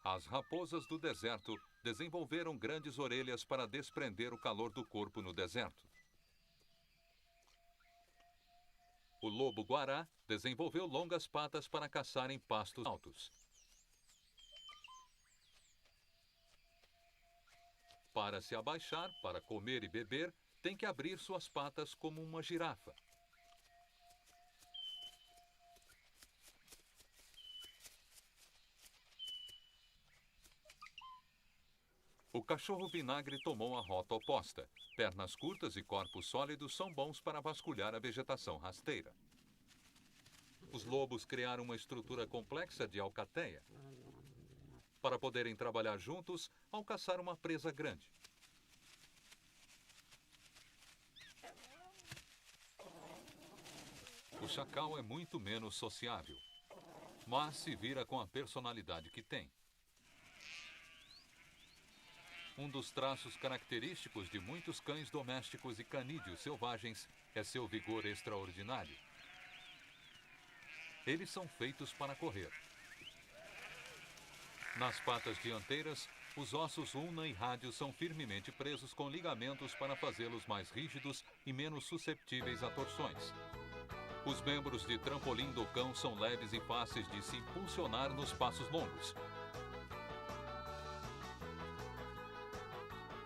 As raposas do deserto desenvolveram grandes orelhas para desprender o calor do corpo no deserto. O lobo-guará desenvolveu longas patas para caçar em pastos altos. Para se abaixar, para comer e beber, tem que abrir suas patas como uma girafa. O cachorro-vinagre tomou a rota oposta. Pernas curtas e corpos sólidos são bons para vasculhar a vegetação rasteira. Os lobos criaram uma estrutura complexa de alcateia para poderem trabalhar juntos ao caçar uma presa grande. O chacal é muito menos sociável, mas se vira com a personalidade que tem. Um dos traços característicos de muitos cães domésticos e canídeos selvagens é seu vigor extraordinário. Eles são feitos para correr. Nas patas dianteiras, os ossos ulna e rádio são firmemente presos com ligamentos para fazê-los mais rígidos e menos susceptíveis a torções. Os membros de trampolim do cão são leves e fáceis de se impulsionar nos passos longos.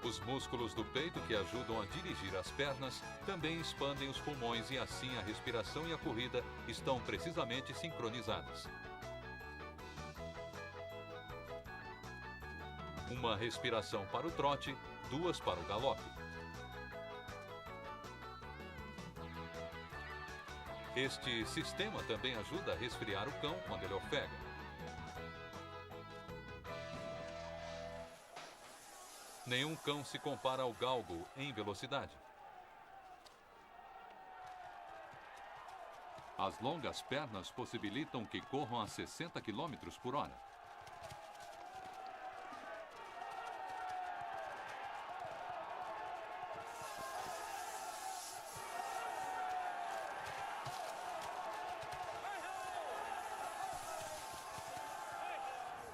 Os músculos do peito que ajudam a dirigir as pernas também expandem os pulmões e assim a respiração e a corrida estão precisamente sincronizadas. Uma respiração para o trote, duas para o galope. Este sistema também ajuda a resfriar o cão quando ele ofega. Nenhum cão se compara ao galgo em velocidade. As longas pernas possibilitam que corram a 60 km por hora.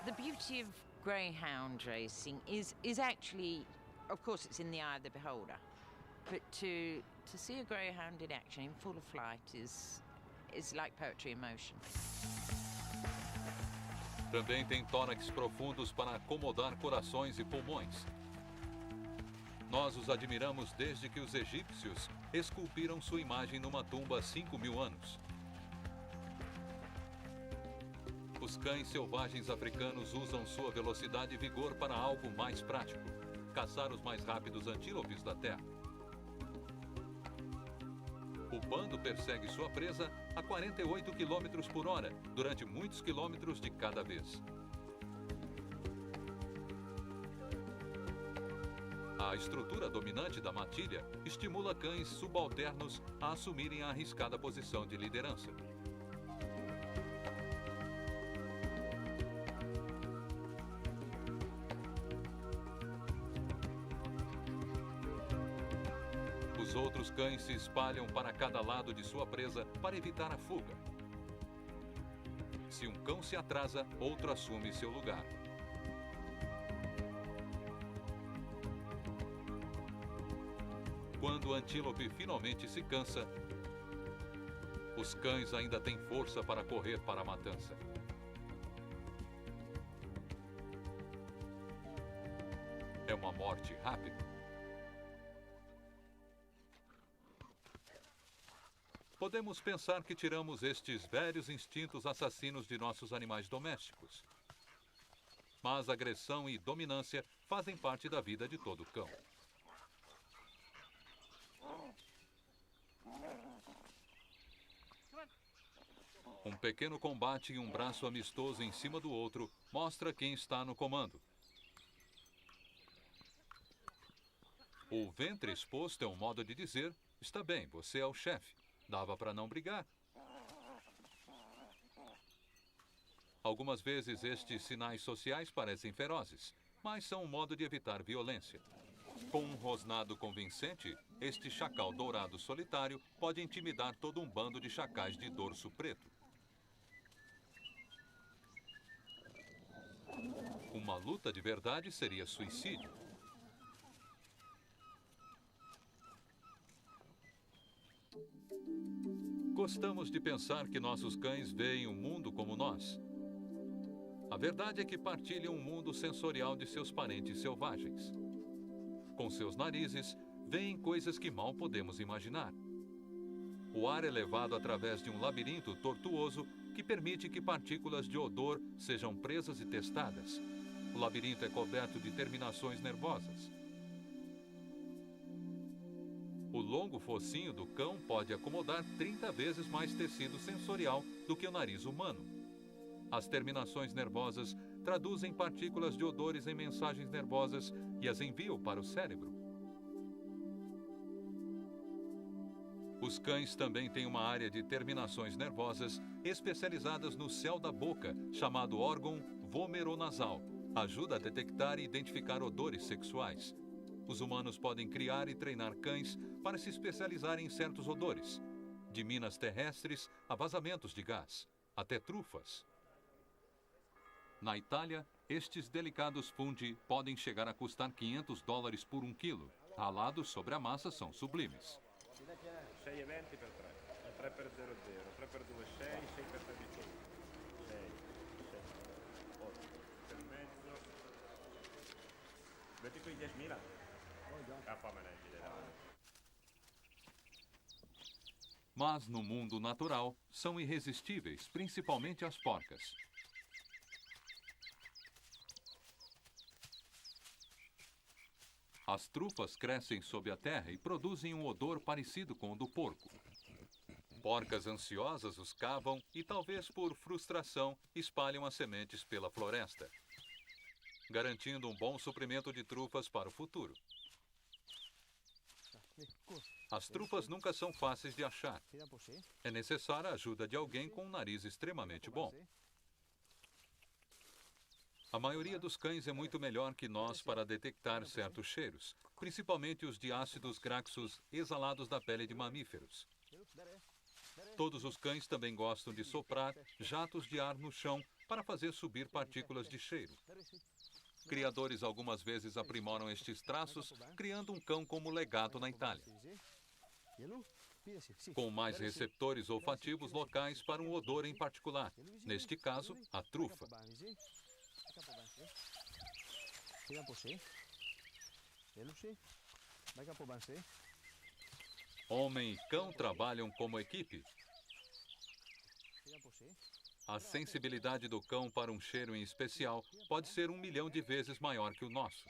The beauty of greyhound racing is actually, of course, it's in the eye of the beholder, but to see a greyhound in action in full flight is like poetry in motion. Também tem tórax profundos para acomodar corações e pulmões. Nós os admiramos desde que os egípcios esculpiram sua imagem numa tumba há 5.000 anos. Os cães selvagens africanos usam sua velocidade e vigor para algo mais prático: caçar os mais rápidos antílopes da terra. O bando persegue sua presa a 48 km por hora, durante muitos quilômetros de cada vez. A estrutura dominante da matilha estimula cães subalternos a assumirem a arriscada posição de liderança. Os outros cães se espalham para cada lado de sua presa para evitar a fuga. Se um cão se atrasa, outro assume seu lugar. Quando o antílope finalmente se cansa, os cães ainda têm força para correr para a matança. É uma morte rápida. Podemos pensar que tiramos estes velhos instintos assassinos de nossos animais domésticos. Mas agressão e dominância fazem parte da vida de todo cão. Um pequeno combate e um braço amistoso em cima do outro mostra quem está no comando. O ventre exposto é um modo de dizer: está bem, você é o chefe. Dava para não brigar. Algumas vezes estes sinais sociais parecem ferozes, mas são um modo de evitar violência. Com um rosnado convincente, este chacal dourado solitário pode intimidar todo um bando de chacais de dorso preto. luta de verdade seria suicídio. Gostamos de pensar que nossos cães veem o mundo como nós. A verdade é que partilham um mundo sensorial de seus parentes selvagens. Com seus narizes, veem coisas que mal podemos imaginar. O ar é levado através de um labirinto tortuoso que permite que partículas de odor sejam presas e testadas. O labirinto é coberto de terminações nervosas. O longo focinho do cão pode acomodar 30 vezes mais tecido sensorial do que o nariz humano. As terminações nervosas traduzem partículas de odores em mensagens nervosas e as enviam para o cérebro. Os cães também têm uma área de terminações nervosas especializadas no céu da boca, chamado órgão vomeronasal. Ajuda a detectar e identificar odores sexuais. Os humanos podem criar e treinar cães para se especializarem em certos odores, de minas terrestres a vazamentos de gás, até trufas. Na Itália, estes delicados fungi podem chegar a custar $500 por 1 quilo. Ralados sobre a massa são sublimes. 6,20 per 3, 3 per 0,0, 3 per 2, 6, 6 per 3, 6, 7, 8, per mezzo, metti qui 10.000, fammene in generale. Mas no mundo natural, são irresistíveis, principalmente as porcas. As trufas crescem sob a terra e produzem um odor parecido com o do porco. Porcas ansiosas os cavam e, talvez por frustração, espalham as sementes pela floresta, garantindo um bom suprimento de trufas para o futuro. As trufas nunca são fáceis de achar. É necessária a ajuda de alguém com um nariz extremamente bom. A maioria dos cães é muito melhor que nós para detectar certos cheiros, principalmente os de ácidos graxos exalados da pele de mamíferos. Todos os cães também gostam de soprar jatos de ar no chão para fazer subir partículas de cheiro. Criadores algumas vezes aprimoram estes traços, criando um cão como Legato na Itália, com mais receptores olfativos locais para um odor em particular, neste caso, a trufa. Homem e cão trabalham como equipe. A sensibilidade do cão para um cheiro em especial pode ser 1 milhão de vezes maior que o nosso.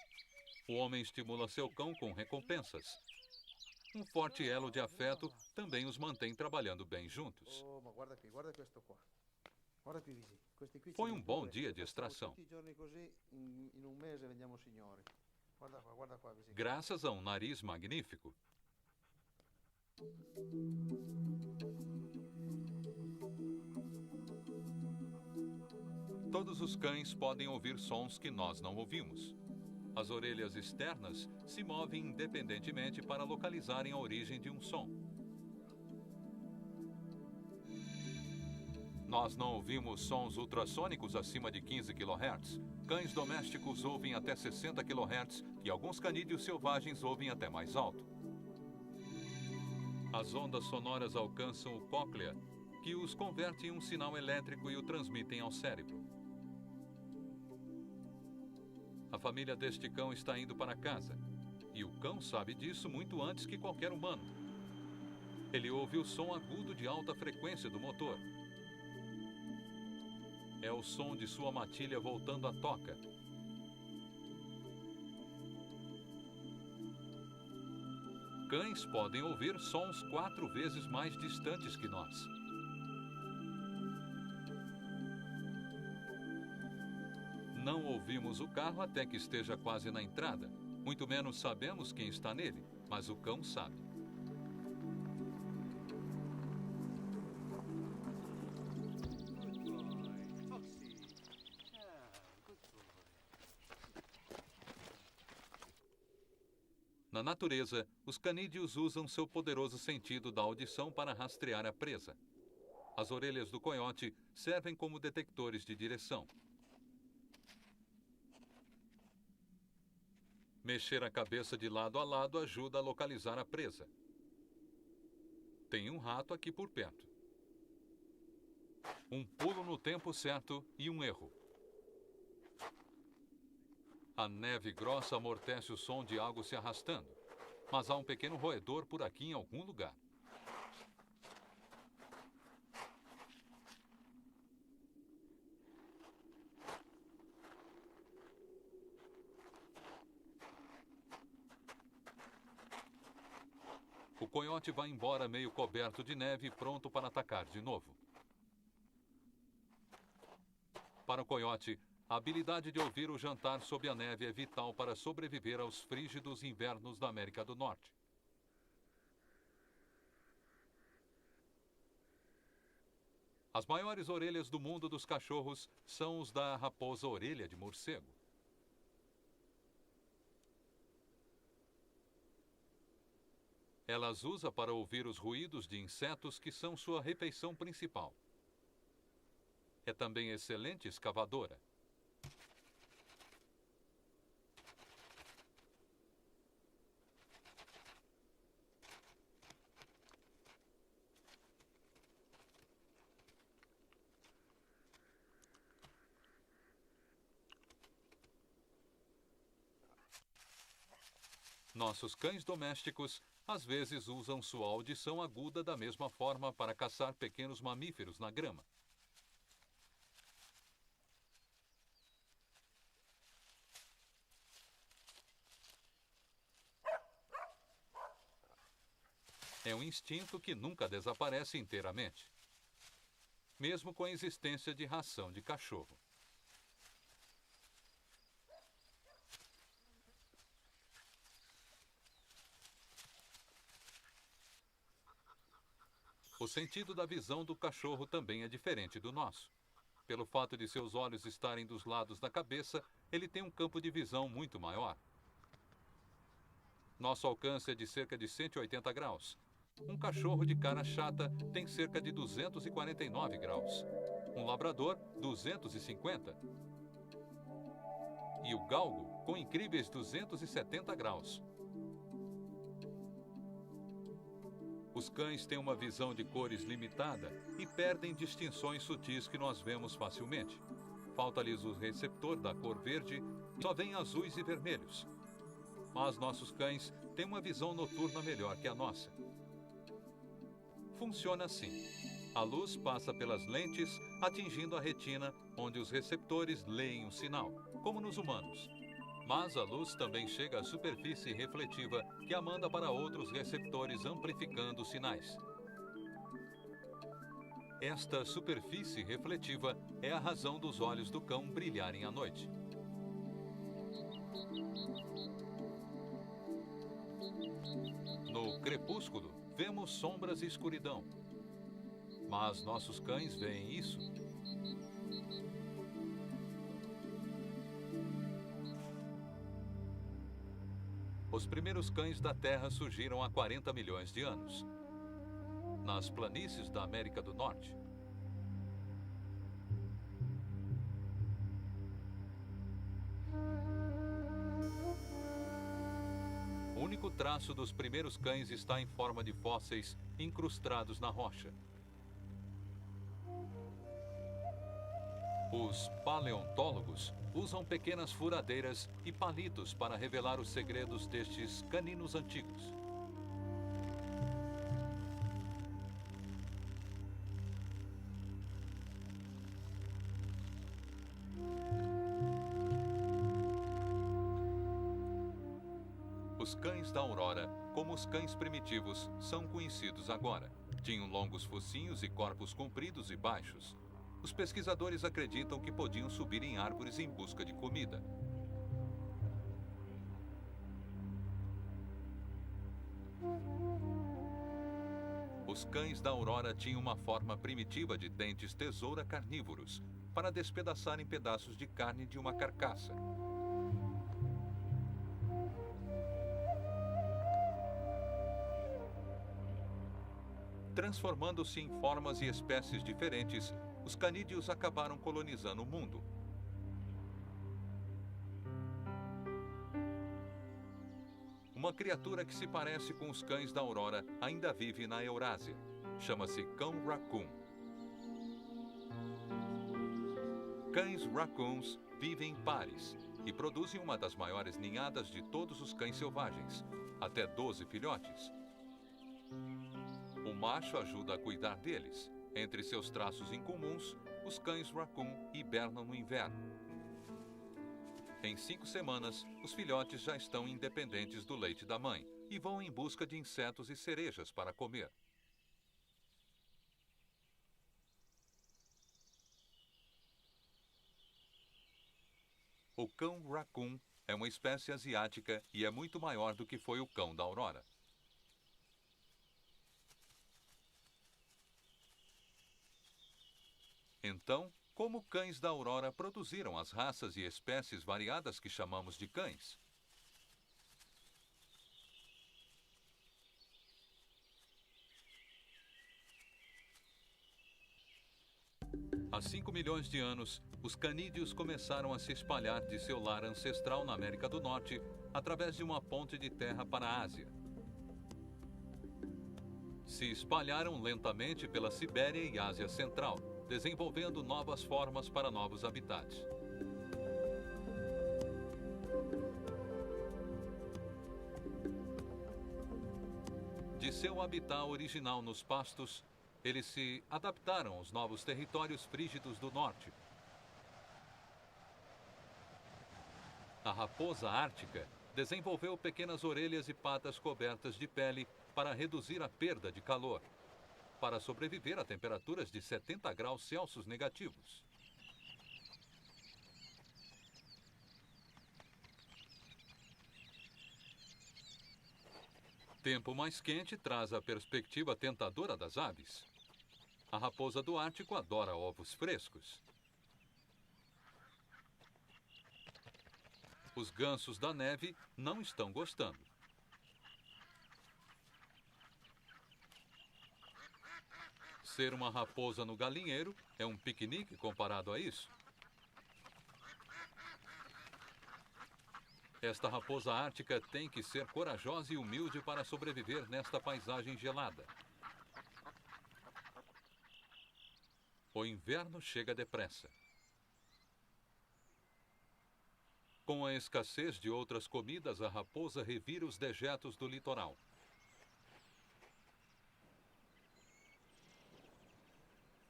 O homem estimula seu cão com recompensas. Um forte elo de afeto também os mantém trabalhando bem juntos. Foi um bom dia de extração. Graças a um nariz magnífico. Todos os cães podem ouvir sons que nós não ouvimos. As orelhas externas se movem independentemente para localizarem a origem de um som. Nós não ouvimos sons ultrassônicos acima de 15 kHz. Cães domésticos ouvem até 60 kHz e alguns canídeos selvagens ouvem até mais alto. As ondas sonoras alcançam o cóclea, que os converte em um sinal elétrico e o transmitem ao cérebro. A família deste cão está indo para casa, e o cão sabe disso muito antes que qualquer humano. Ele ouve o som agudo de alta frequência do motor. É o som de sua matilha voltando à toca. Cães podem ouvir sons 4 vezes mais distantes que nós. Não ouvimos o carro até que esteja quase na entrada. Muito menos sabemos quem está nele, mas o cão sabe. Na natureza, os canídeos usam seu poderoso sentido da audição para rastrear a presa. As orelhas do coiote servem como detectores de direção. Mexer a cabeça de lado a lado ajuda a localizar a presa. Tem um rato aqui por perto. Um pulo no tempo certo e um erro. A neve grossa amortece o som de algo se arrastando, mas há um pequeno roedor por aqui em algum lugar. O coiote vai embora meio coberto de neve, pronto para atacar de novo. Para o coiote, a habilidade de ouvir o jantar sob a neve é vital para sobreviver aos frígidos invernos da América do Norte. As maiores orelhas do mundo dos cachorros são os da raposa orelha de morcego. Ela as usa para ouvir os ruídos de insetos que são sua refeição principal. É também excelente escavadora. Nossos cães domésticos às vezes usam sua audição aguda da mesma forma para caçar pequenos mamíferos na grama. É um instinto que nunca desaparece inteiramente, mesmo com a existência de ração de cachorro. O sentido da visão do cachorro também é diferente do nosso. Pelo fato de seus olhos estarem dos lados da cabeça, ele tem um campo de visão muito maior. Nosso alcance é de cerca de 180 graus. Um cachorro de cara chata tem cerca de 249 graus. Um labrador, 250. E o galgo, com incríveis 270 graus. Os cães têm uma visão de cores limitada e perdem distinções sutis que nós vemos facilmente. Falta-lhes o receptor da cor verde e só vêm azuis e vermelhos. Mas nossos cães têm uma visão noturna melhor que a nossa. Funciona assim. A luz passa pelas lentes, atingindo a retina, onde os receptores leem o sinal, como nos humanos. Mas a luz também chega à superfície refletiva, que a manda para outros receptores, amplificando os sinais. Esta superfície refletiva é a razão dos olhos do cão brilharem à noite. No crepúsculo, vemos sombras e escuridão. Mas nossos cães veem isso. Os primeiros cães da Terra surgiram há 40 milhões de anos, nas planícies da América do Norte. O único traço dos primeiros cães está em forma de fósseis incrustados na rocha. Os paleontólogos usam pequenas furadeiras e palitos para revelar os segredos destes caninos antigos. Os cães da Aurora, como os cães primitivos, são conhecidos agora. Tinham longos focinhos e corpos compridos e baixos. Os pesquisadores acreditam que podiam subir em árvores em busca de comida. Os cães da Aurora tinham uma forma primitiva de dentes tesoura carnívoros, para despedaçarem pedaços de carne de uma carcaça. Transformando-se em formas e espécies diferentes, os canídeos acabaram colonizando o mundo. Uma criatura que se parece com os cães da aurora ainda vive na Eurásia. Chama-se cão raccoon. Cães raccoons vivem em pares e produzem uma das maiores ninhadas de todos os cães selvagens, até 12 filhotes. O macho ajuda a cuidar deles. Entre seus traços incomuns, os cães raccoon hibernam no inverno. Em 5 semanas, os filhotes já estão independentes do leite da mãe e vão em busca de insetos e cerejas para comer. O cão raccoon é uma espécie asiática e é muito maior do que foi o cão da aurora. Então, como cães da aurora produziram as raças e espécies variadas que chamamos de cães? Há 5 milhões de anos, os canídeos começaram a se espalhar de seu lar ancestral na América do Norte através de uma ponte de terra para a Ásia. Se espalharam lentamente pela Sibéria e Ásia Central, desenvolvendo novas formas para novos habitats. De seu habitat original nos pastos, eles se adaptaram aos novos territórios frígidos do norte. A raposa ártica desenvolveu pequenas orelhas e patas cobertas de pele para reduzir a perda de calor, para sobreviver a temperaturas de 70 graus Celsius negativos. Tempo mais quente traz a perspectiva tentadora das aves. A raposa do Ártico adora ovos frescos. Os gansos da neve não estão gostando. Ser uma raposa no galinheiro é um piquenique comparado a isso. Esta raposa ártica tem que ser corajosa e humilde para sobreviver nesta paisagem gelada. O inverno chega depressa. Com a escassez de outras comidas, a raposa revira os dejetos do litoral.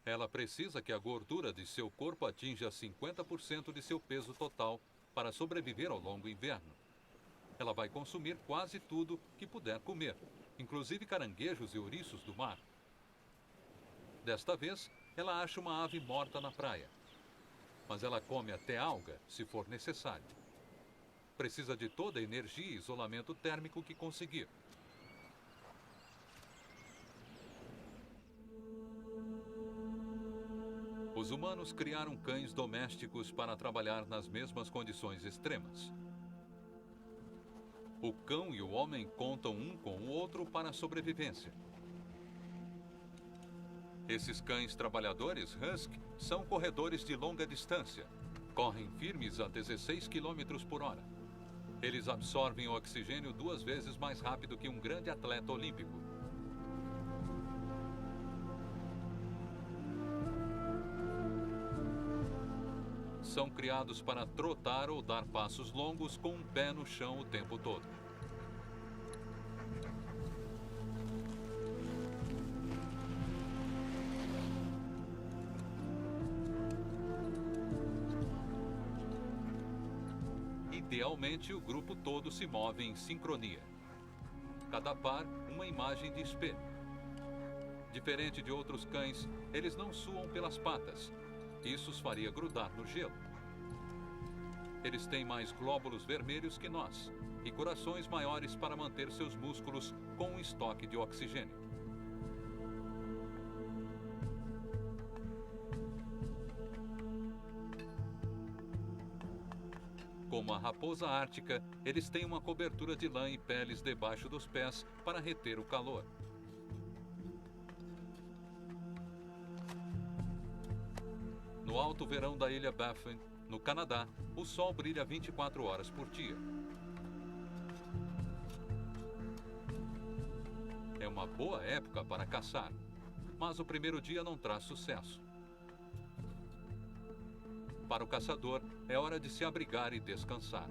Ela precisa que a gordura de seu corpo atinja 50% de seu peso total para sobreviver ao longo inverno. Ela vai consumir quase tudo que puder comer, inclusive caranguejos e ouriços do mar. Desta vez, ela acha uma ave morta na praia. Mas ela come até alga, se for necessário. Precisa de toda a energia e isolamento térmico que conseguir. Os humanos criaram cães domésticos para trabalhar nas mesmas condições extremas. O cão e o homem contam um com o outro para a sobrevivência. Esses cães trabalhadores Husky são corredores de longa distância. Correm firmes a 16 km por hora. Eles absorvem o oxigênio 2 vezes mais rápido que um grande atleta olímpico. São criados para trotar ou dar passos longos com um pé no chão o tempo todo. Idealmente, o grupo todo se move em sincronia. Cada par, uma imagem de espelho. Diferente de outros cães, eles não suam pelas patas. Isso os faria grudar no gelo. Eles têm mais glóbulos vermelhos que nós e corações maiores para manter seus músculos com um estoque de oxigênio. Como a raposa ártica, eles têm uma cobertura de lã e peles debaixo dos pés para reter o calor. No alto verão da ilha Baffin, no Canadá, o sol brilha 24 horas por dia. É uma boa época para caçar, mas o primeiro dia não traz sucesso. Para o caçador, é hora de se abrigar e descansar.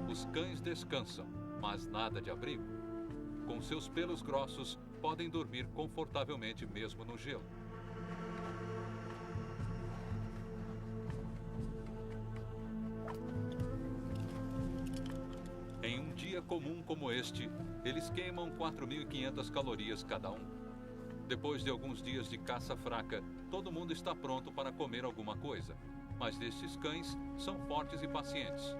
Os cães descansam, mas nada de abrigo. Com seus pelos grossos, podem dormir confortavelmente mesmo no gelo. Em um dia comum como este, eles queimam 4.500 calorias cada um. Depois de alguns dias de caça fraca, todo mundo está pronto para comer alguma coisa. Mas estes cães são fortes e pacientes.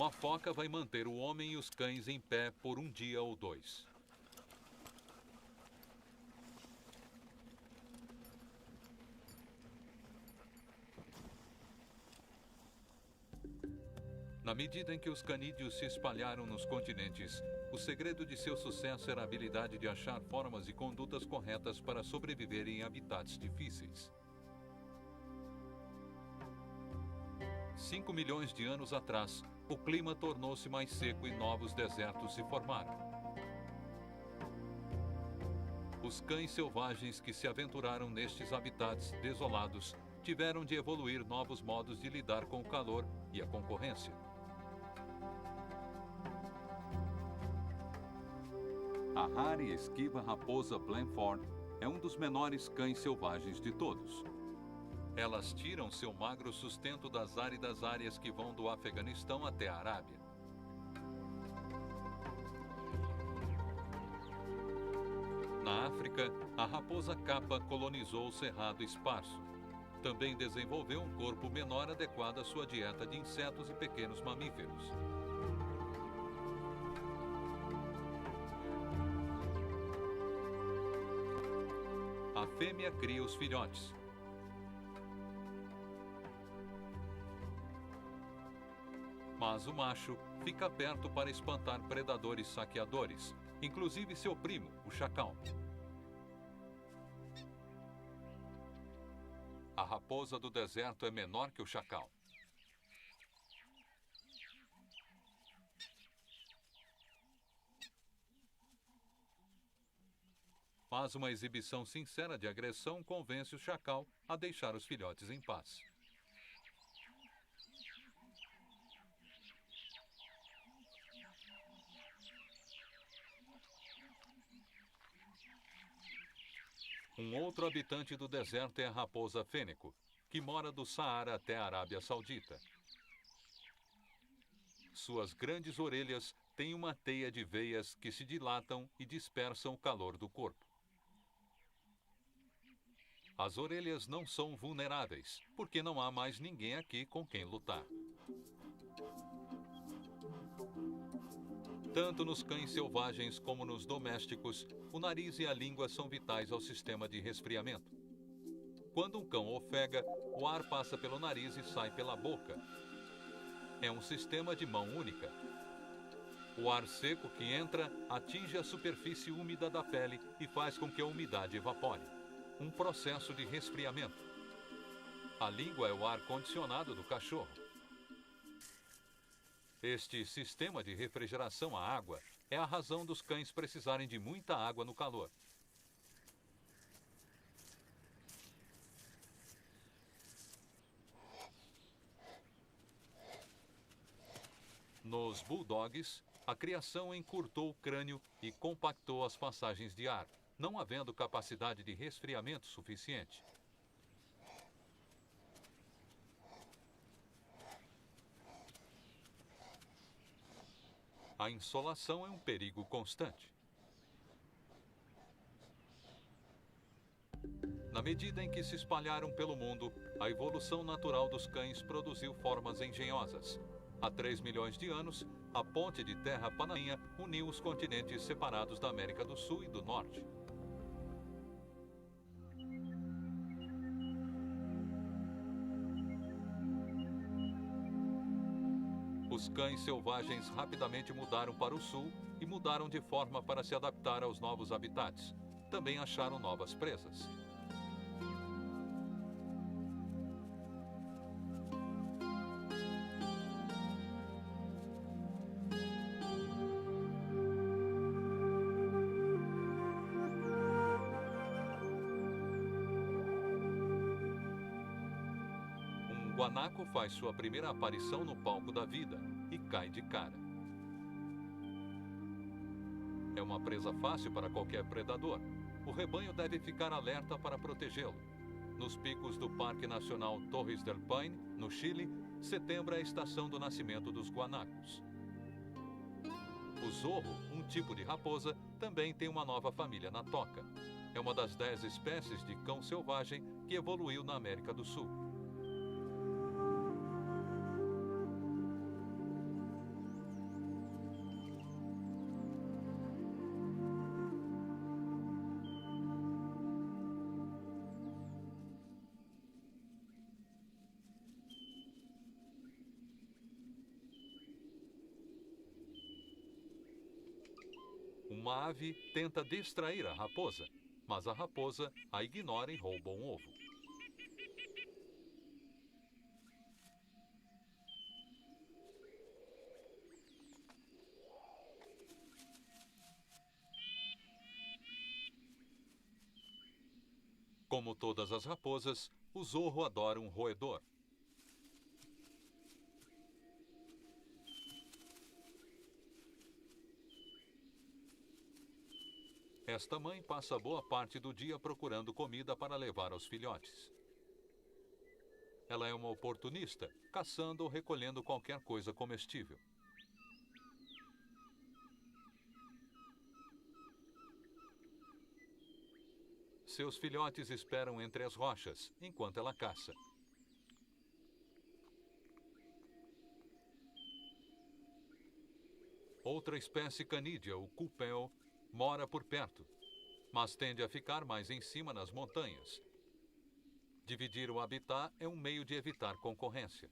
Uma foca vai manter o homem e os cães em pé por um dia ou dois. Na medida em que os canídeos se espalharam nos continentes, o segredo de seu sucesso era a habilidade de achar formas e condutas corretas para sobreviver em habitats difíceis. 5 milhões de anos atrás, o clima tornou-se mais seco e novos desertos se formaram. Os cães selvagens que se aventuraram nestes habitats desolados tiveram de evoluir novos modos de lidar com o calor e a concorrência. A rara e esquiva raposa Blanford é um dos menores cães selvagens de todos. Elas tiram seu magro sustento das áridas áreas que vão do Afeganistão até a Arábia. Na África, a raposa capa colonizou o cerrado esparso. Também desenvolveu um corpo menor adequado à sua dieta de insetos e pequenos mamíferos. A fêmea cria os filhotes. Mas o macho fica perto para espantar predadores saqueadores, inclusive seu primo, o chacal. A raposa do deserto é menor que o chacal. Mas uma exibição sincera de agressão convence o chacal a deixar os filhotes em paz. Um outro habitante do deserto é a raposa fênico, que mora do Saara até a Arábia Saudita. Suas grandes orelhas têm uma teia de veias que se dilatam e dispersam o calor do corpo. As orelhas não são vulneráveis, porque não há mais ninguém aqui com quem lutar. Tanto nos cães selvagens como nos domésticos, o nariz e a língua são vitais ao sistema de resfriamento. Quando um cão ofega, o ar passa pelo nariz e sai pela boca. É um sistema de mão única. O ar seco que entra atinge a superfície úmida da pele e faz com que a umidade evapore. Um processo de resfriamento. A língua é o ar condicionado do cachorro. Este sistema de refrigeração à água é a razão dos cães precisarem de muita água no calor. Nos bulldogs, a criação encurtou o crânio e compactou as passagens de ar, não havendo capacidade de resfriamento suficiente. A insolação é um perigo constante. Na medida em que se espalharam pelo mundo, a evolução natural dos cães produziu formas engenhosas. Há 3 milhões de anos, A ponte de terra panainha uniu os continentes separados da América do Sul e do Norte. Os cães selvagens rapidamente mudaram para o sul e mudaram de forma para se adaptar aos novos habitats. Também acharam novas presas. Um guanaco faz sua primeira aparição no palco da vida e cai de cara. É uma presa fácil para qualquer predador. O rebanho deve ficar alerta para protegê-lo. Nos picos do Parque Nacional Torres del Paine, no Chile, setembro é a estação do nascimento dos guanacos. O zorro, um tipo de raposa, também tem uma nova família na toca. É uma das 10 espécies de cão selvagem que evoluiu na América do Sul. Uma ave tenta distrair a raposa, mas a raposa a ignora e rouba um ovo. Como todas as raposas, o zorro adora um roedor. Esta mãe passa boa parte do dia procurando comida para levar aos filhotes. Ela é uma oportunista, caçando ou recolhendo qualquer coisa comestível. Seus filhotes esperam entre as rochas, enquanto ela caça. Outra espécie canídea, o cupel, mora por perto, mas tende a ficar mais em cima nas montanhas. Dividir o habitat é um meio de evitar concorrência.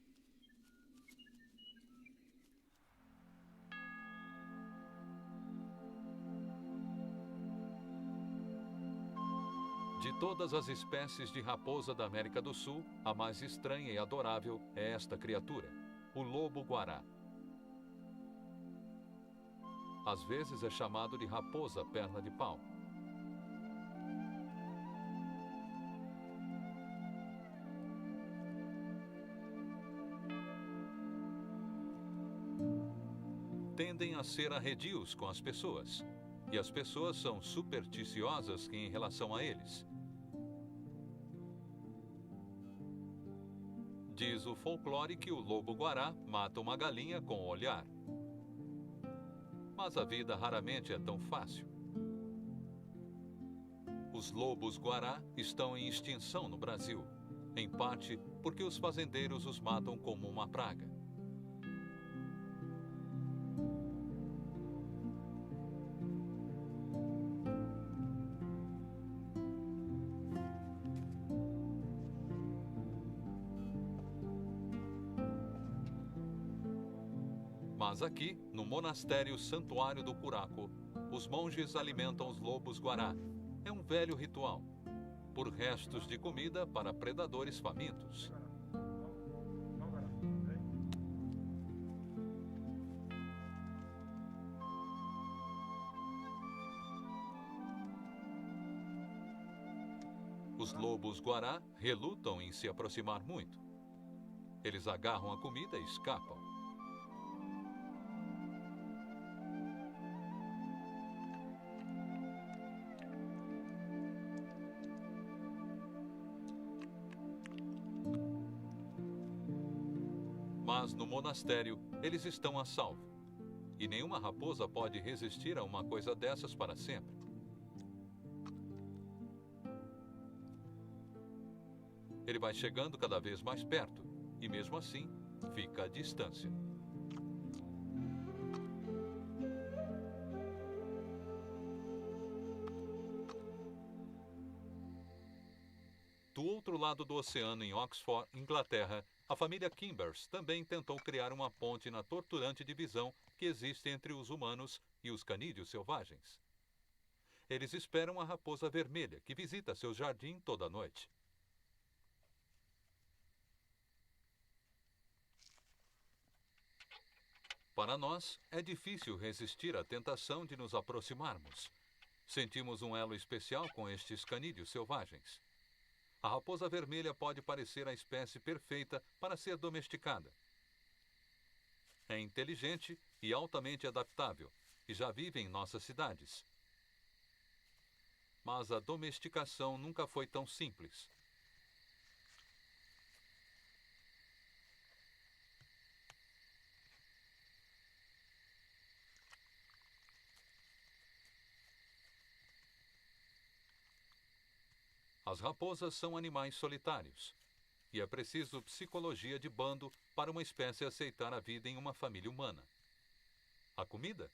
De todas as espécies de raposa da América do Sul, a mais estranha e adorável é esta criatura, o lobo-guará. Às vezes é chamado de raposa perna de pau. Tendem a ser arredios com as pessoas, e as pessoas são supersticiosas em relação a eles. Diz o folclore que o lobo-guará mata uma galinha com o olhar. Mas a vida raramente é tão fácil. Os lobos-guará estão em extinção no Brasil, em parte porque os fazendeiros os matam como uma praga. Mas aqui, no monastério Santuário do Curaco, os monges alimentam os lobos-guará. É um velho ritual, por restos de comida para predadores famintos. Os lobos-guará relutam em se aproximar muito. Eles agarram a comida e escapam. Mas no monastério, eles estão a salvo. E nenhuma raposa pode resistir a uma coisa dessas para sempre. Ele vai chegando cada vez mais perto, e mesmo assim, fica à distância. outro lado do oceano, em Oxford, Inglaterra, a família Kimbers também tentou criar uma ponte na torturante divisão que existe entre os humanos e os canídeos selvagens. Eles esperam a raposa vermelha, que visita seu jardim toda noite. Para nós, é difícil resistir à tentação de nos aproximarmos. Sentimos um elo especial com estes canídeos selvagens. A raposa vermelha pode parecer a espécie perfeita para ser domesticada. É inteligente e altamente adaptável, e já vive em nossas cidades. Mas a domesticação nunca foi tão simples. As raposas são animais solitários, e é preciso psicologia de bando para uma espécie aceitar a vida em uma família humana. A comida?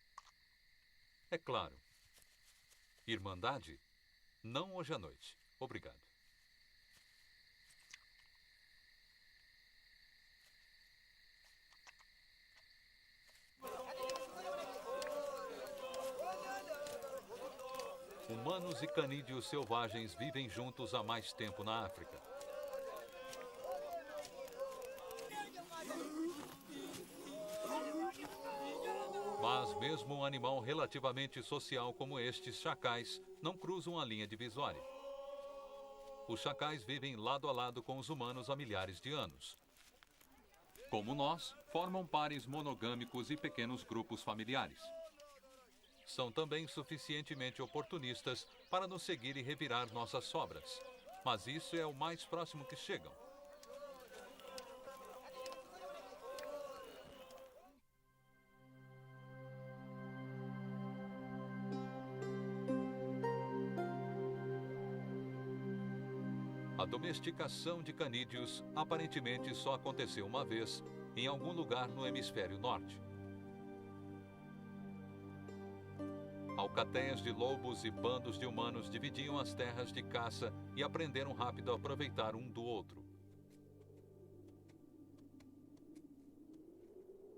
É claro. Irmandade? Não hoje à noite. Obrigado. Humanos e canídeos selvagens vivem juntos há mais tempo na África. Mas mesmo um animal relativamente social como estes chacais não cruzam a linha divisória. Os chacais vivem lado a lado com os humanos há milhares de anos. Como nós, formam pares monogâmicos e pequenos grupos familiares. São também suficientemente oportunistas para nos seguir e revirar nossas sobras. Mas isso é o mais próximo que chegam. A domesticação de canídeos aparentemente só aconteceu uma vez, em algum lugar no hemisfério norte. Alcateias de lobos e bandos de humanos dividiam as terras de caça e aprenderam rápido a aproveitar um do outro.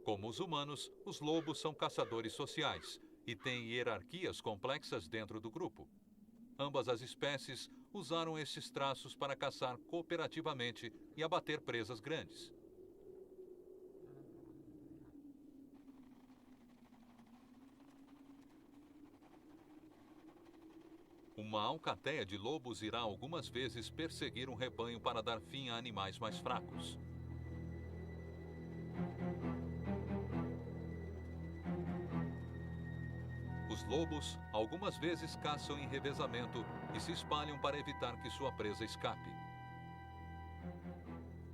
Como os humanos, os lobos são caçadores sociais e têm hierarquias complexas dentro do grupo. Ambas as espécies usaram estes traços para caçar cooperativamente e abater presas grandes. Uma alcateia de lobos irá algumas vezes perseguir um rebanho para dar fim a animais mais fracos. Os lobos algumas vezes caçam em revezamento e se espalham para evitar que sua presa escape.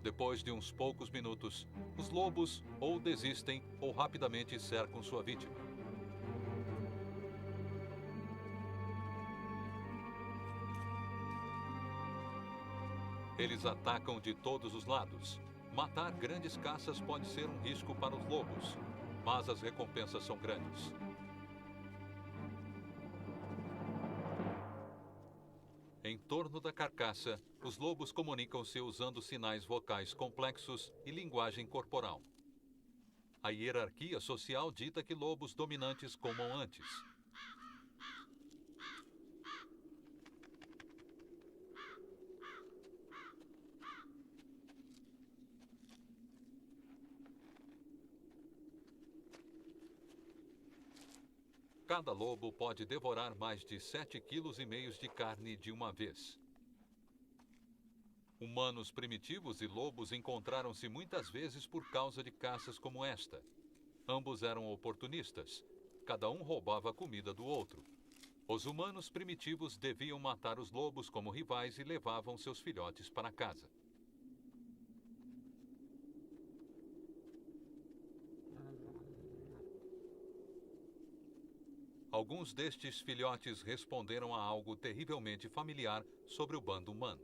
Depois de uns poucos minutos, os lobos ou desistem ou rapidamente cercam sua vítima. Eles atacam de todos os lados. Matar grandes caças pode ser um risco para os lobos, mas as recompensas são grandes. Em torno da carcaça, os lobos comunicam-se usando sinais vocais complexos e linguagem corporal. A hierarquia social dita que lobos dominantes comam antes. Cada lobo pode devorar mais de 7,5 kg de carne de uma vez. Humanos primitivos e lobos encontraram-se muitas vezes por causa de caças como esta. Ambos eram oportunistas. Cada um roubava a comida do outro. Os humanos primitivos deviam matar os lobos como rivais e levavam seus filhotes para casa. Alguns destes filhotes responderam a algo terrivelmente familiar sobre o bando humano.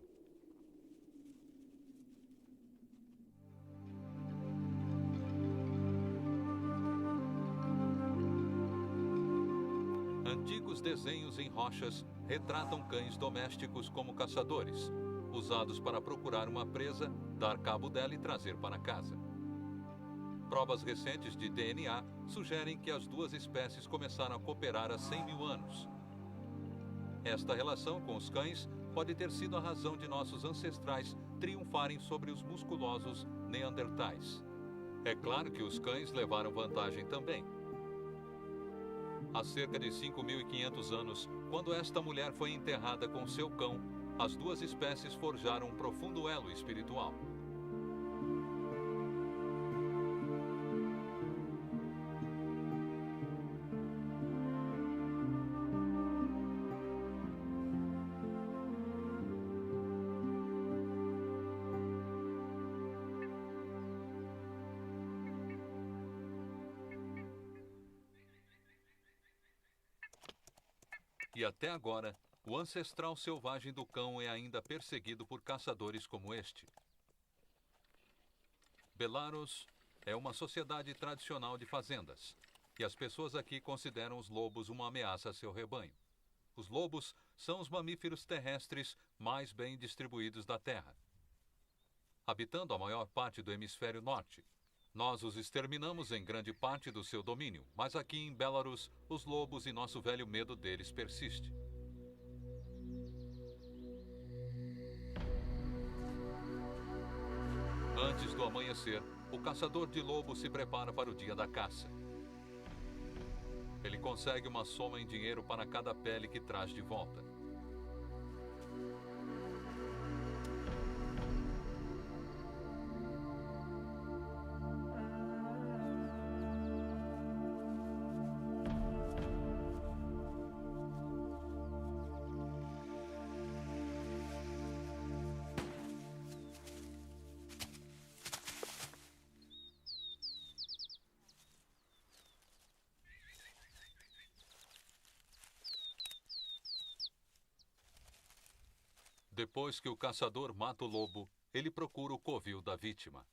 Antigos desenhos em rochas retratam cães domésticos como caçadores, usados para procurar uma presa, dar cabo dela e trazer para casa. Provas recentes de DNA sugerem que as duas espécies começaram a cooperar há 100 mil anos. Esta relação com os cães pode ter sido a razão de nossos ancestrais triunfarem sobre os musculosos neandertais. É claro que os cães levaram vantagem também. Há cerca de 5.500 anos, quando esta mulher foi enterrada com seu cão, as duas espécies forjaram um profundo elo espiritual. E até agora, o ancestral selvagem do cão é ainda perseguido por caçadores como este. Belarus é uma sociedade tradicional de fazendas, e as pessoas aqui consideram os lobos uma ameaça a seu rebanho. Os lobos são os mamíferos terrestres mais bem distribuídos da Terra. Habitando a maior parte do hemisfério norte, nós os exterminamos em grande parte do seu domínio, mas aqui em Belarus, os lobos e nosso velho medo deles persiste. Antes do amanhecer, o caçador de lobos se prepara para o dia da caça. Ele consegue uma soma em dinheiro para cada pele que traz de volta. Depois que o caçador mata o lobo, ele procura o covil da vítima.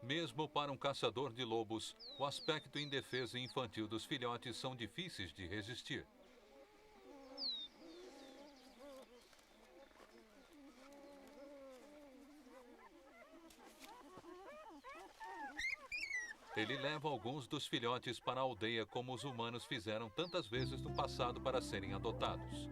Mesmo para um caçador de lobos, o aspecto indefeso e infantil dos filhotes são difíceis de resistir. Ele leva alguns dos filhotes para a aldeia como os humanos fizeram tantas vezes no passado para serem adotados.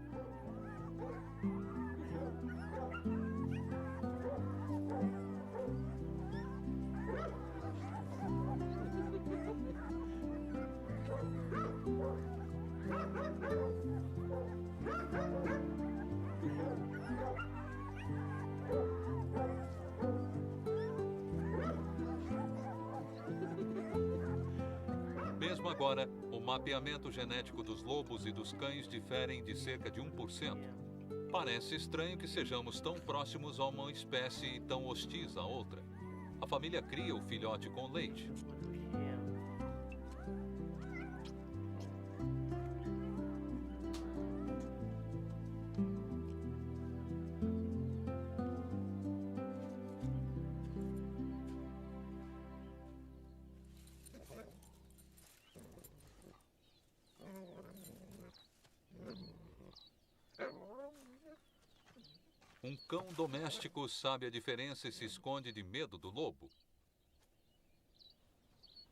Mesmo agora, o mapeamento genético dos lobos e dos cães diferem de cerca de 1%. Parece estranho que sejamos tão próximos a uma espécie e tão hostis à outra. A família cria o filhote com leite. Um cão doméstico sabe a diferença e se esconde de medo do lobo.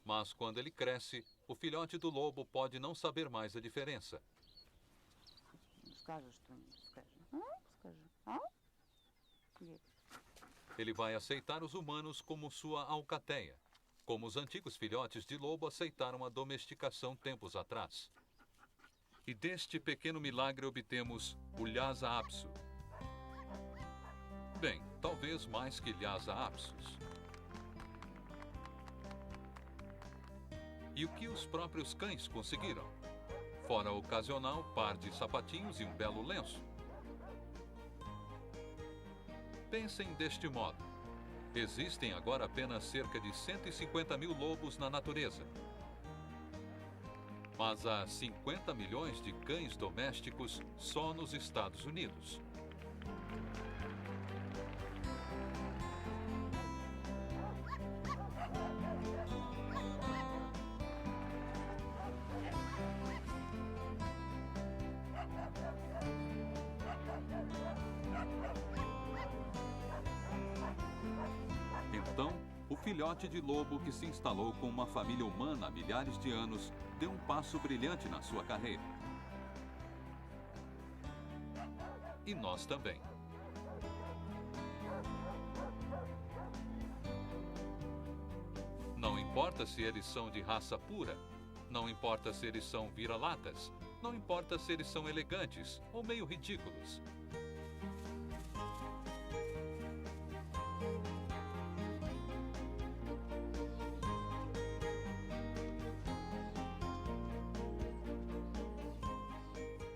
Mas quando ele cresce, o filhote do lobo pode não saber mais a diferença. Ele vai aceitar os humanos como sua alcateia, como os antigos filhotes de lobo aceitaram a domesticação tempos atrás. E deste pequeno milagre obtemos o Lhasa Apso. Bem, talvez mais que Lhasa Apsus. E o que os próprios cães conseguiram? Fora o ocasional par de sapatinhos e um belo lenço. Pensem deste modo. Existem agora apenas cerca de 150 mil lobos na natureza. Mas há 50 milhões de cães domésticos só nos Estados Unidos. Então, o filhote de lobo que se instalou com uma família humana há milhares de anos deu um passo brilhante na sua carreira. E nós também. Não importa se eles são de raça pura, não importa se eles são vira-latas, não importa se eles são elegantes ou meio ridículos.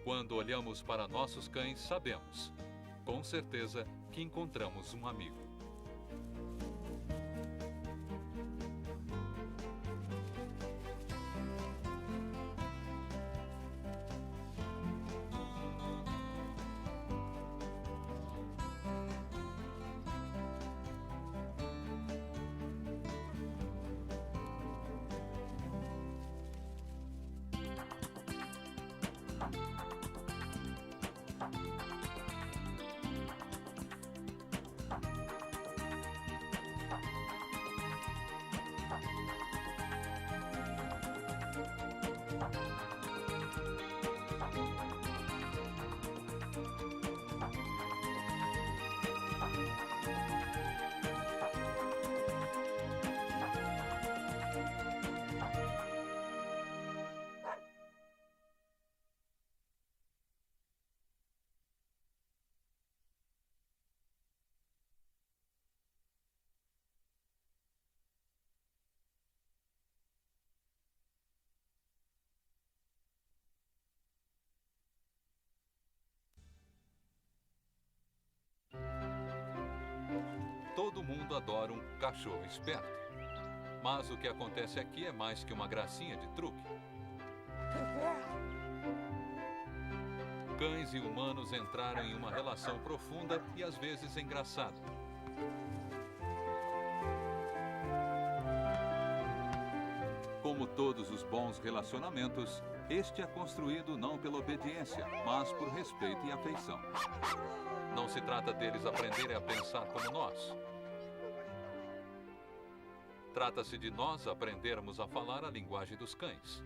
Quando olhamos para nossos cães, sabemos, com certeza, que encontramos um amigo. Todo mundo adora um cachorro esperto. Mas o que acontece aqui é mais que uma gracinha de truque. Cães e humanos entraram em uma relação profunda e às vezes engraçada. Como todos os bons relacionamentos, este é construído não pela obediência, mas por respeito e afeição. Não se trata deles aprenderem a pensar como nós. Trata-se de nós aprendermos a falar a linguagem dos cães.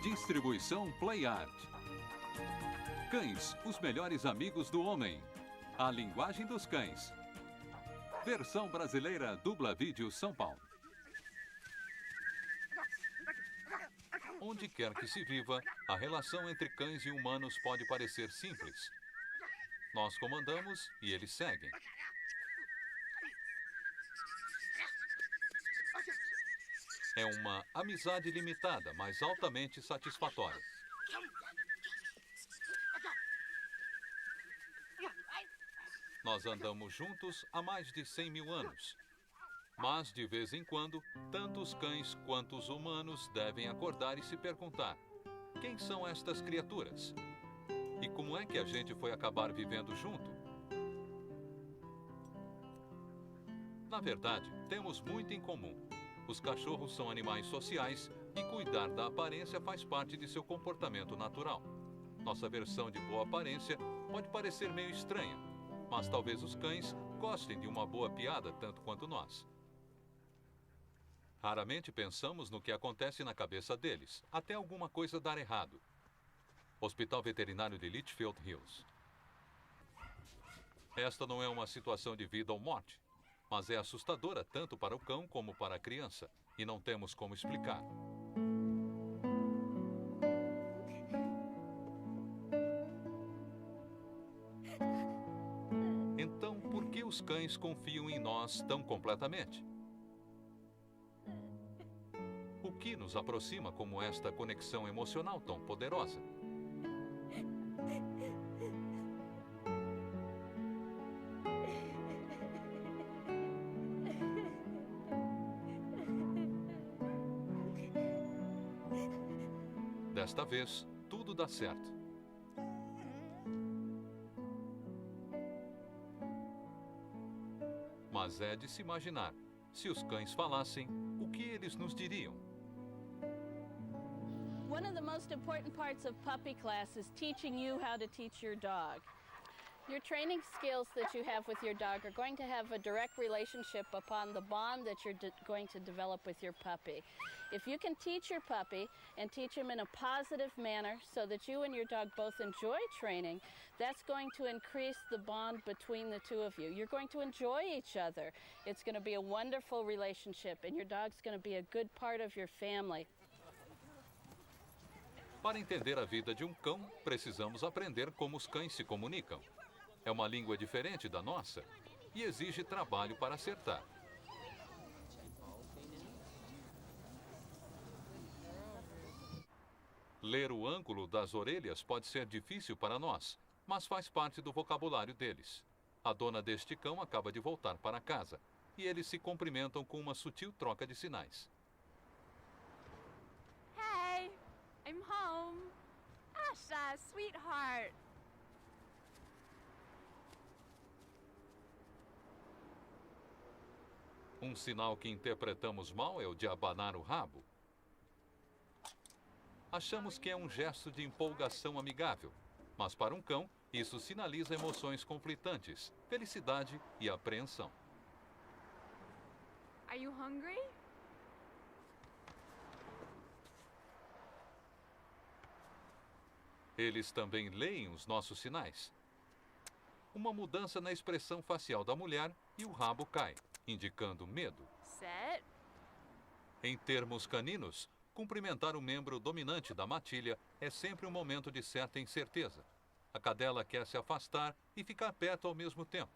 Distribuição PlayArt. Cães, os melhores amigos do homem. A linguagem dos cães. Versão brasileira Dubla Vídeo São Paulo. Onde quer que se viva, a relação entre cães e humanos pode parecer simples. Nós comandamos e eles seguem. É uma amizade limitada, mas altamente satisfatória. Nós andamos juntos há mais de 100 mil anos. Mas, de vez em quando, tanto os cães quanto os humanos devem acordar e se perguntar: quem são estas criaturas? E como é que a gente foi acabar vivendo junto? Na verdade, temos muito em comum. Os cachorros são animais sociais e cuidar da aparência faz parte de seu comportamento natural. Nossa versão de boa aparência pode parecer meio estranha, mas talvez os cães gostem de uma boa piada tanto quanto nós. Raramente pensamos no que acontece na cabeça deles, até alguma coisa dar errado. Hospital Veterinário de Litchfield Hills. Esta não é uma situação de vida ou morte, mas é assustadora tanto para o cão como para a criança, e não temos como explicar. Então, por que os cães confiam em nós tão completamente? O que nos aproxima como esta conexão emocional tão poderosa? Desta vez, tudo dá certo. Mas é de se imaginar, se os cães falassem, o que eles nos diriam? One of the most important parts of puppy class is teaching you how to teach your dog. Your training skills that you have with your dog are going to have a direct relationship upon the bond that you're going to develop with your puppy. If you can teach your puppy and teach him in a positive manner so that you and your dog both enjoy training, that's going to increase the bond between the two of you. You're going to enjoy each other. It's going to be a wonderful relationship, and your dog's going to be a good part of your family. Para entender a vida de um cão, precisamos aprender como os cães se comunicam. É uma língua diferente da nossa e exige trabalho para acertar. Ler o ângulo das orelhas pode ser difícil para nós, mas faz parte do vocabulário deles. A dona deste cão acaba de voltar para casa e eles se cumprimentam com uma sutil troca de sinais. Hey, I'm home. Asha, sweetheart. Um sinal que interpretamos mal é o de abanar o rabo. Achamos que é um gesto de empolgação amigável, mas para um cão, isso sinaliza emoções conflitantes, felicidade e apreensão. Are you hungry? Eles também leem os nossos sinais. Uma mudança na expressão facial da mulher e o rabo cai, indicando medo. Set. Em termos caninos, cumprimentar o membro dominante da matilha é sempre um momento de certa incerteza. A cadela quer se afastar e ficar perto ao mesmo tempo.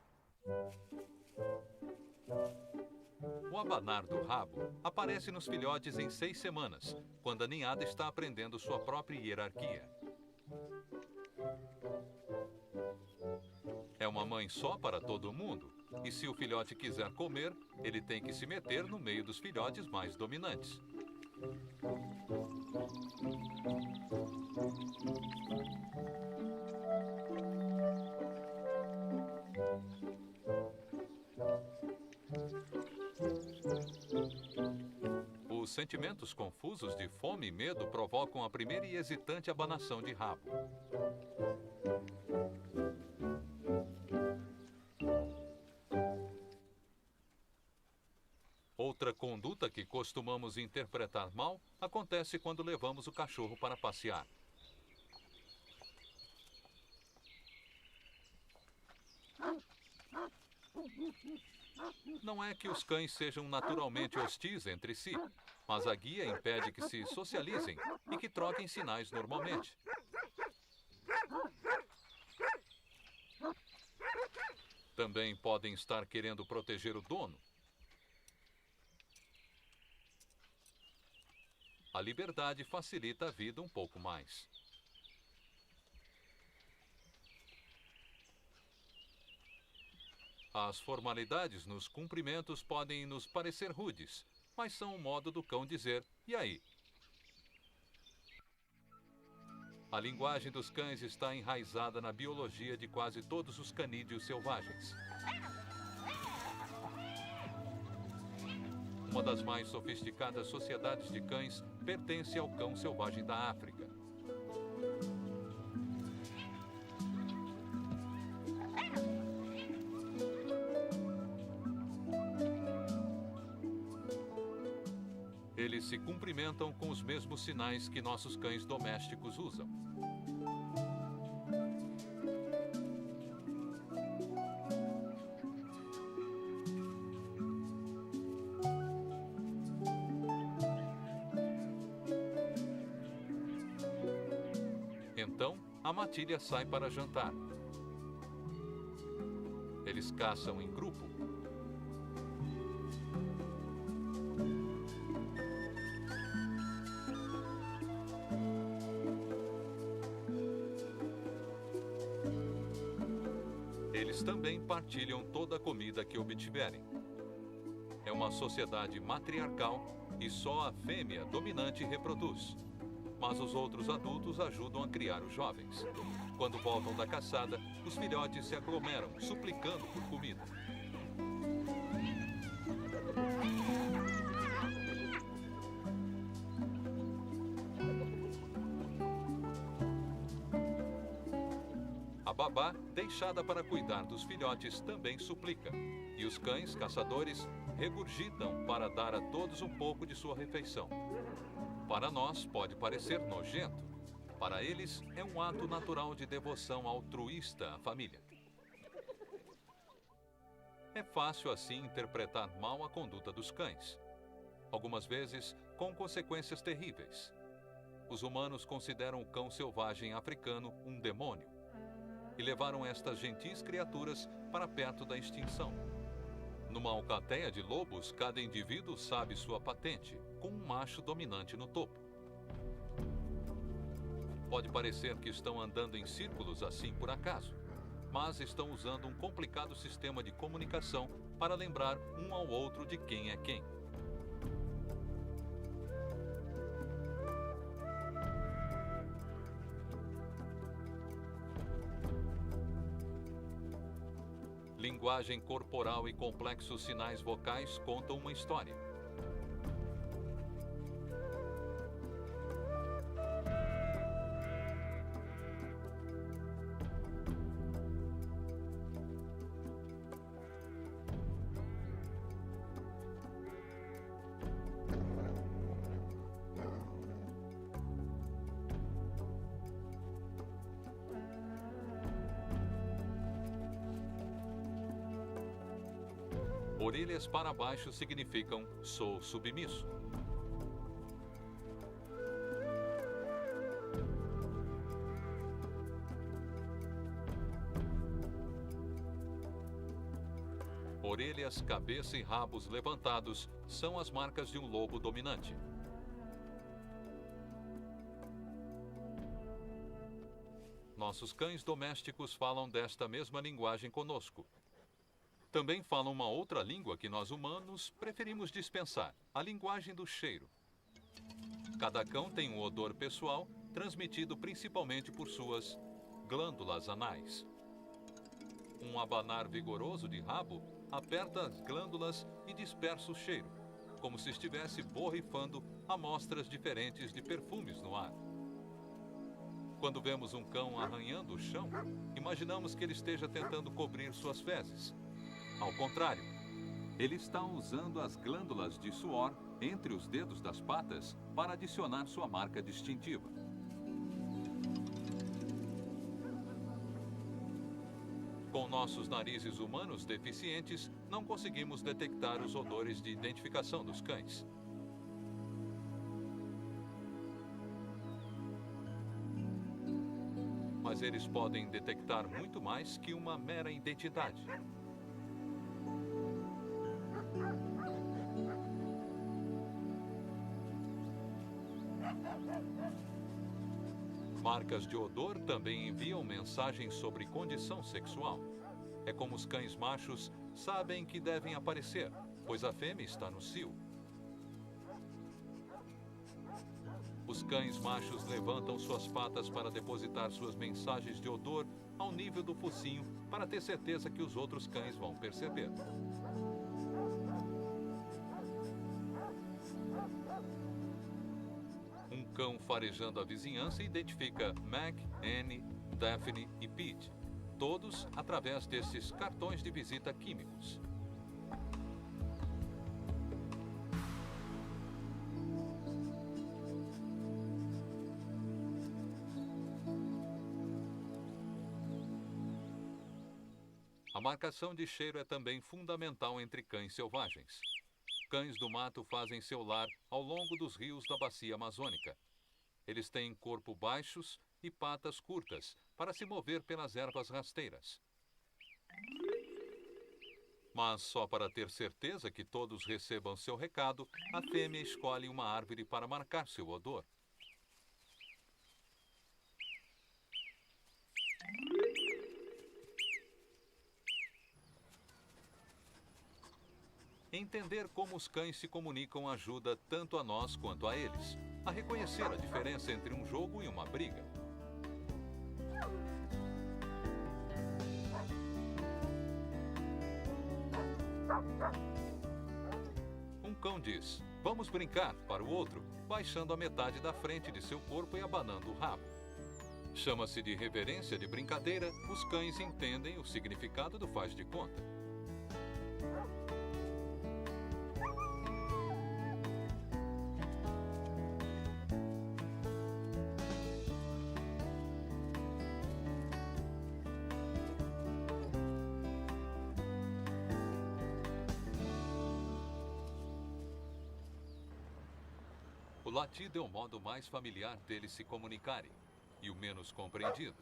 O abanar do rabo aparece nos filhotes em 6 semanas, quando a ninhada está aprendendo sua própria hierarquia. É uma mãe só para todo mundo, e se o filhote quiser comer, ele tem que se meter no meio dos filhotes mais dominantes. Os sentimentos confusos de fome e medo provocam a primeira e hesitante abanação de rabo. Outra conduta que costumamos interpretar mal acontece quando levamos o cachorro para passear. Não é que os cães sejam naturalmente hostis entre si, mas a guia impede que se socializem e que troquem sinais normalmente. Também podem estar querendo proteger o dono. A liberdade facilita a vida um pouco mais. As formalidades nos cumprimentos podem nos parecer rudes, mas são um modo do cão dizer, e aí? A linguagem dos cães está enraizada na biologia de quase todos os canídeos selvagens. Uma das mais sofisticadas sociedades de cães pertence ao cão selvagem da África. Eles se cumprimentam com os mesmos sinais que nossos cães domésticos usam. Então, a matilha sai para jantar. Eles caçam em grupo eles também partilham toda a comida que obtiverem. É uma sociedade matriarcal e só a fêmea dominante reproduz. Mas os outros adultos ajudam a criar os jovens. Quando voltam da caçada, os filhotes se aglomeram, suplicando por comida. A babá, deixada para cuidar dos filhotes, também suplica. E os cães caçadores regurgitam para dar a todos um pouco de sua refeição. Para nós pode parecer nojento. Para eles é um ato natural de devoção altruísta à família. É fácil assim interpretar mal a conduta dos cães. Algumas vezes com consequências terríveis. Os humanos consideram o cão selvagem africano um demônio e levaram estas gentis criaturas para perto da extinção. Numa alcateia de lobos, cada indivíduo sabe sua patente, com um macho dominante no topo. Pode parecer que estão andando em círculos assim por acaso, mas estão usando um complicado sistema de comunicação para lembrar um ao outro de quem é quem. Linguagem corporal e complexos sinais vocais contam uma história. Orelhas para baixo significam sou submisso. Orelhas, cabeça e rabos levantados são as marcas de um lobo dominante. Nossos cães domésticos falam desta mesma linguagem conosco. Também falam uma outra língua que nós humanos preferimos dispensar, a linguagem do cheiro. Cada cão tem um odor pessoal, transmitido principalmente por suas glândulas anais. Um abanar vigoroso de rabo aperta as glândulas e dispersa o cheiro, como se estivesse borrifando amostras diferentes de perfumes no ar. Quando vemos um cão arranhando o chão, imaginamos que ele esteja tentando cobrir suas fezes. Ao contrário, ele está usando as glândulas de suor entre os dedos das patas para adicionar sua marca distintiva. Com nossos narizes humanos deficientes, não conseguimos detectar os odores de identificação dos cães. Mas eles podem detectar muito mais que uma mera identidade. Marcas de odor também enviam mensagens sobre condição sexual. É como os cães machos sabem que devem aparecer, pois a fêmea está no cio. Os cães machos levantam suas patas para depositar suas mensagens de odor ao nível do focinho para ter certeza que os outros cães vão perceber. Um cão farejando a vizinhança identifica Mac, Annie, Daphne e Pete, todos através desses cartões de visita químicos. A marcação de cheiro é também fundamental entre cães selvagens. Cães do mato fazem seu lar ao longo dos rios da bacia amazônica. Eles têm corpo baixos e patas curtas para se mover pelas ervas rasteiras. Mas só para ter certeza que todos recebam seu recado, a fêmea escolhe uma árvore para marcar seu odor. Entender como os cães se comunicam ajuda tanto a nós quanto a eles a reconhecer a diferença entre um jogo e uma briga. Um cão diz, vamos brincar, para o outro, baixando a metade da frente de seu corpo e abanando o rabo. Chama-se de reverência de brincadeira, os cães entendem o significado do faz de conta. O latido é o modo mais familiar deles se comunicarem e o menos compreendido.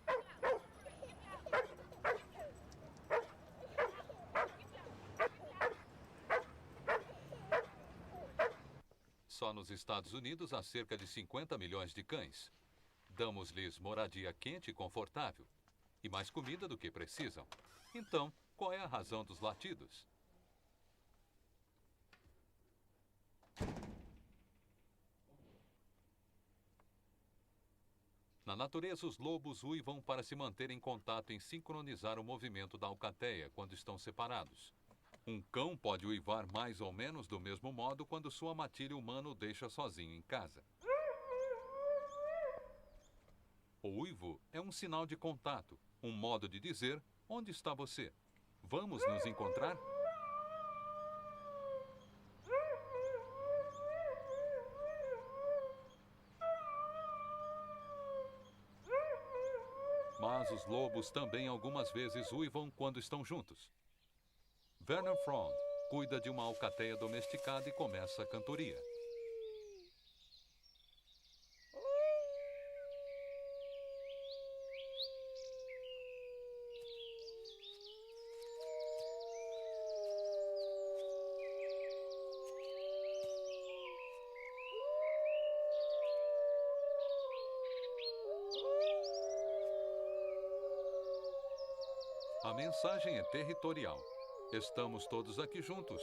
Só nos Estados Unidos há cerca de 50 milhões de cães. Damos-lhes moradia quente e confortável e mais comida do que precisam. Então, qual é a razão dos latidos? Na natureza, os lobos uivam para se manter em contato e sincronizar o movimento da alcateia quando estão separados. Um cão pode uivar mais ou menos do mesmo modo quando sua matilha humana o deixa sozinho em casa. O uivo é um sinal de contato, um modo de dizer, onde está você? Vamos nos encontrar? Mas os lobos também algumas vezes uivam quando estão juntos. Vernon Frond cuida de uma alcateia domesticada e começa a cantoria. A mensagem é territorial. Estamos todos aqui juntos.